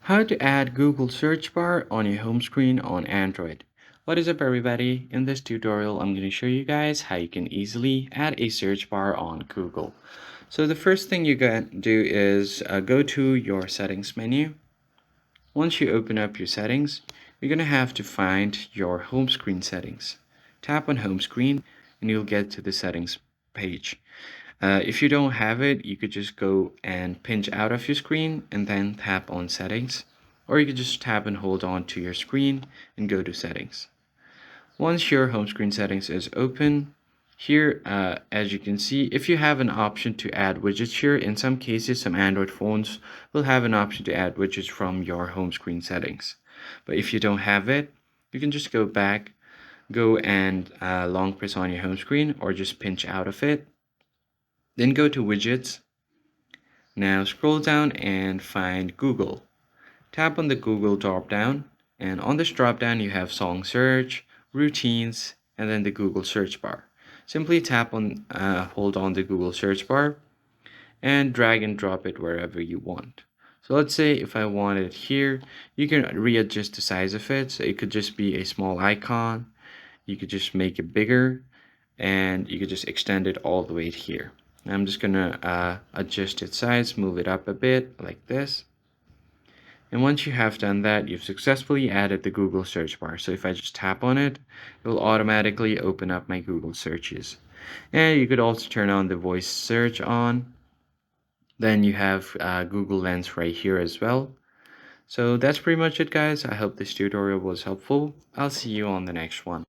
How to add Google search bar on your home screen on Android. What is up everybody? In this tutorial I'm going to show you guys how you can easily add a search bar on Google. So the first thing you're going to do is go to your settings menu. Once you open up your settings, you're going to have to find your home screen settings. Tap on home screen and you'll get to the settings page. If you don't have it, you could just go and pinch out of your screen and then tap on settings, or you could just tap and hold on to your screen and go to settings. Once your home screen settings is open, here as you can see, if you have an option to add widgets here, in some cases some Android phones will have an option to add widgets from your home screen settings. But if you don't have it, you can just go back, go and long press on your home screen or just pinch out of it. Then go to Widgets. Now scroll down and find Google. Tap on the Google drop-down, and on this drop-down you have Song Search, Routines, and then the Google search bar. Simply tap on, hold on the Google search bar, and drag and drop it wherever you want. So let's say if I want it here, you can readjust the size of it. So it could just be a small icon. You could just make it bigger, and you could just extend it all the way here. I'm just gonna adjust its size, move it up a bit like this. And once you have done that, you've successfully added the Google search bar. So if I just tap on it, it will automatically open up my Google searches. And you could also turn on the voice search on. Then you have Google Lens right here as well. So that's pretty much it, guys. I hope this tutorial was helpful. I'll see you on the next one.